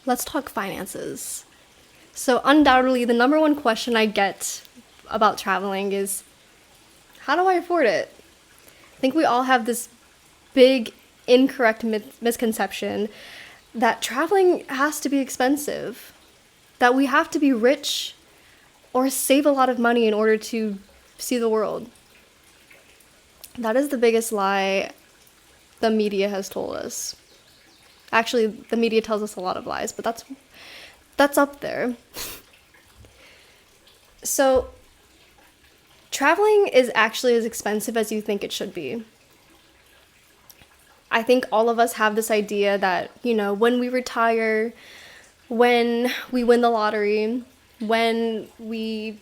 let's talk finances. So, undoubtedly, the number one question I get about traveling is, how do I afford it? I think we all have this big, incorrect misconception that traveling has to be expensive, that we have to be rich or save a lot of money in order to see the world. That is the biggest lie the media has told us. Actually, the media tells us a lot of lies, but that's up there. So, traveling is actually as expensive as you think it should be. I think all of us have this idea that, when we retire, when we win the lottery, when we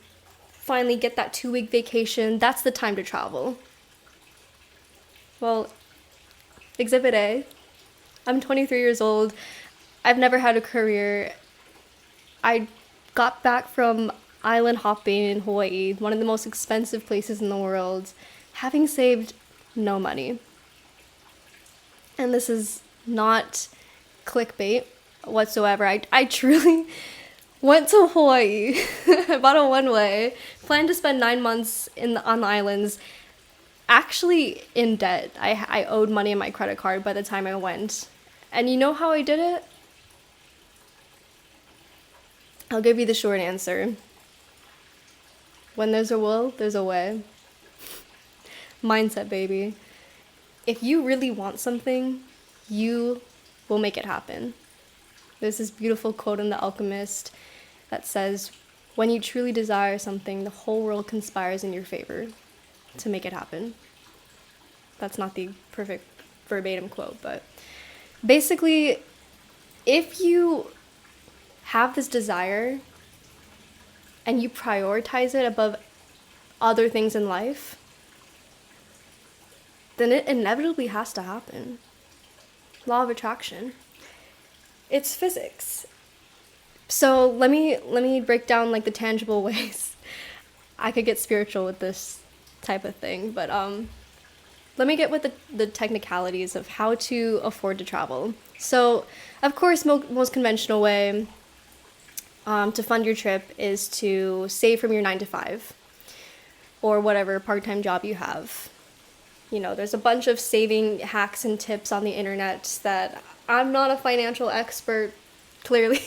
finally get that 2-week vacation, that's the time to travel. Well, Exhibit A, I'm 23 years old. I've never had a career. I got back from island hopping in Hawaii, one of the most expensive places in the world, having saved no money. And this is not clickbait whatsoever. I truly went to Hawaii, I bought a one-way, planned to spend 9 months on the islands, actually in debt. I owed money on my credit card by the time I went. And you know how I did it? I'll give you the short answer. When there's a will, there's a way. Mindset, baby. If you really want something, you will make it happen. There's this beautiful quote in The Alchemist that says, when you truly desire something, the whole world conspires in your favor to make it happen. That's not the perfect verbatim quote, but basically, if you have this desire and you prioritize it above other things in life, then it inevitably has to happen. Law of attraction. It's physics. So let me break down like the tangible ways. I could get spiritual with this type of thing, but let me get with the technicalities of how to afford to travel. So, of course, most conventional way to fund your trip is to save from your 9 to 5 or whatever part-time job you have. There's a bunch of saving hacks and tips on the internet that I'm not a financial expert, clearly.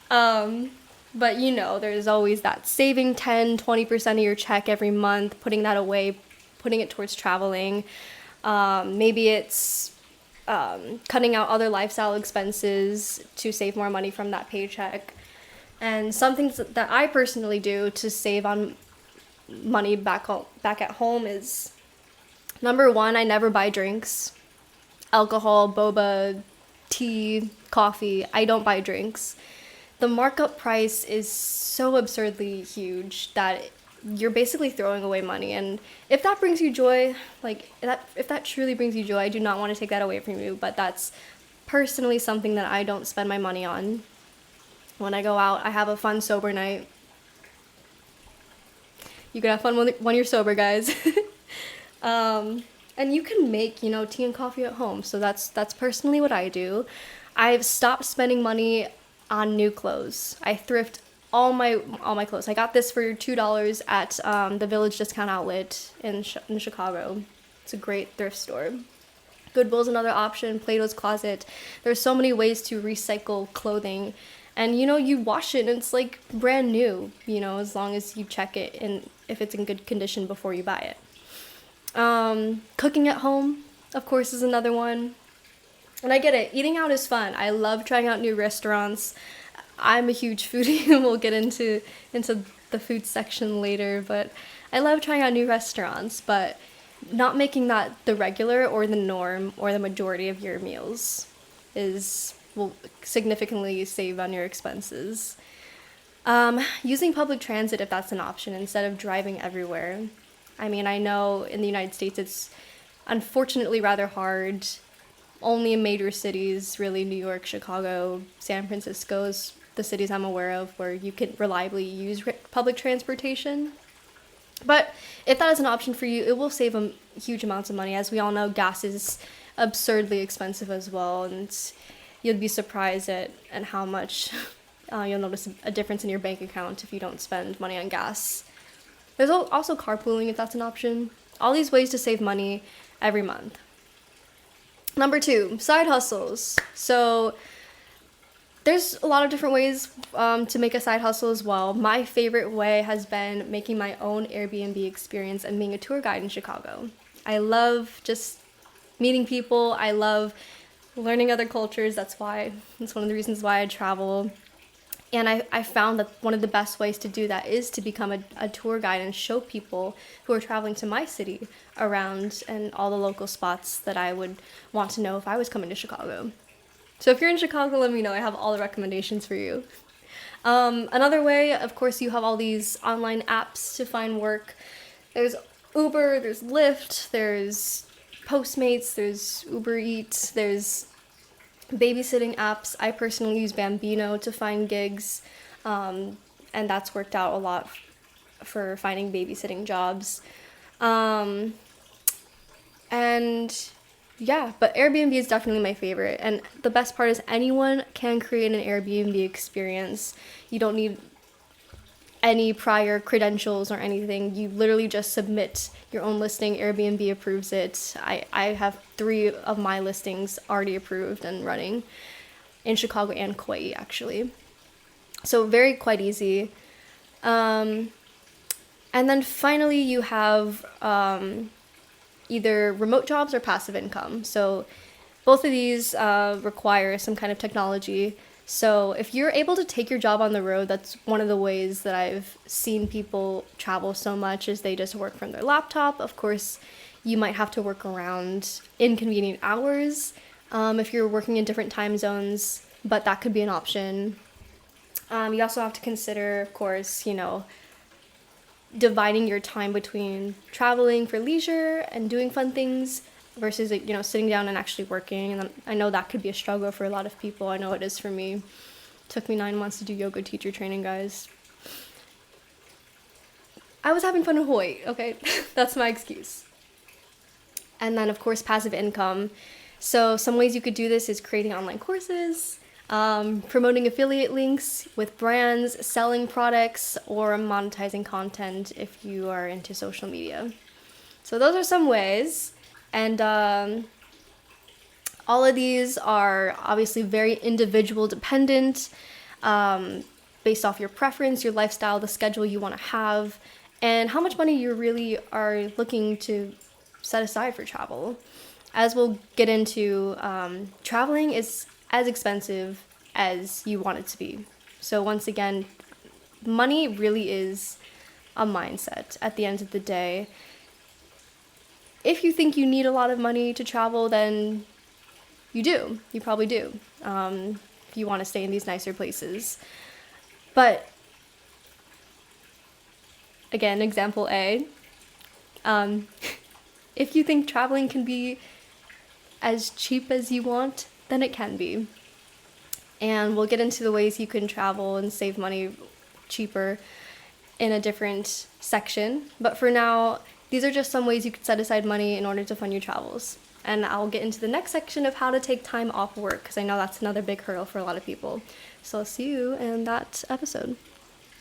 But there's always that saving 10-20% of your check every month, putting that away, putting it towards traveling. Maybe it's cutting out other lifestyle expenses to save more money from that paycheck. And some things that I personally do to save on money back at home is, number one, I never buy drinks. Alcohol, boba, tea, coffee. I don't buy drinks. The markup price is so absurdly huge that you're basically throwing away money. And if that brings you joy, if that truly brings you joy, I do not want to take that away from you, but that's personally something that I don't spend my money on. When I go out, I have a fun sober night. You can have fun when you're sober, guys. And you can make, tea and coffee at home. So that's personally what I do. I've stopped spending money on new clothes. I thrift all my clothes. I got this for $2 at the Village Discount Outlet in Chicago. It's a great thrift store. Goodwill's another option. Plato's Closet. There's so many ways to recycle clothing. And you wash it and it's like brand new, as long as you check it and if it's in good condition before you buy it. Cooking at home, of course, is another one. And I get it. Eating out is fun. I love trying out new restaurants. I'm a huge foodie, and we'll get into the food section later, but I love trying out new restaurants, but not making that the regular or the norm or the majority of your meals will significantly save on your expenses. Using public transit if that's an option instead of driving everywhere. I mean, I know in the United States it's unfortunately rather hard. Only in major cities, really, New York, Chicago, San Francisco is the cities I'm aware of where you can reliably use public transportation. But if that is an option for you, it will save huge amounts of money. As we all know, gas is absurdly expensive as well. And, you'll be surprised at how much you'll notice a difference in your bank account if you don't spend money on gas. There's also carpooling if that's an option. All these ways to save money every month. Number 2, side hustles. So there's a lot of different ways to make a side hustle as well. My favorite way has been making my own Airbnb experience and being a tour guide in Chicago. I love just meeting people. I love learning other cultures. That's one of the reasons why I travel. And I found that one of the best ways to do that is to become a tour guide and show people who are traveling to my city around and all the local spots that I would want to know if I was coming to Chicago. So if you're in Chicago, let me know. I have all the recommendations for you. Another way, of course, you have all these online apps to find work. There's Uber, there's Lyft, there's Postmates, there's Uber Eats, there's babysitting apps. I personally use Bambino to find gigs, and that's worked out a lot for finding babysitting jobs. And yeah, but Airbnb is definitely my favorite. And the best part is anyone can create an Airbnb experience. You don't need any prior credentials or anything. You literally just submit your own listing. Airbnb approves it. I have 3 of my listings already approved and running in Chicago and Kauai, actually. So quite easy. And then finally you have either remote jobs or passive income. So both of these require some kind of technology. So if you're able to take your job on the road, that's one of the ways that I've seen people travel so much is they just work from their laptop. Of course, you might have to work around inconvenient hours if you're working in different time zones, but that could be an option. You also have to consider, of course, dividing your time between traveling for leisure and doing fun things versus, sitting down and actually working. And I know that could be a struggle for a lot of people. I know it is for me. It took me 9 months to do yoga teacher training, guys. I was having fun in Hawaii, okay? That's my excuse. And then, of course, passive income. So some ways you could do this is creating online courses, promoting affiliate links with brands, selling products, or monetizing content if you are into social media. So those are some ways. And all of these are obviously very individual dependent, based off your preference, your lifestyle, the schedule you want to have, and how much money you really are looking to set aside for travel. As we'll get into, traveling is as expensive as you want it to be. So once again, money really is a mindset at the end of the day. If you think you need a lot of money to travel, then you do. You probably do, if you want to stay in these nicer places. But, again, example A, if you think traveling can be as cheap as you want, then it can be. And we'll get into the ways you can travel and save money cheaper in a different section. But for now, these are just some ways you could set aside money in order to fund your travels. And I'll get into the next section of how to take time off work, because I know that's another big hurdle for a lot of people. So I'll see you in that episode.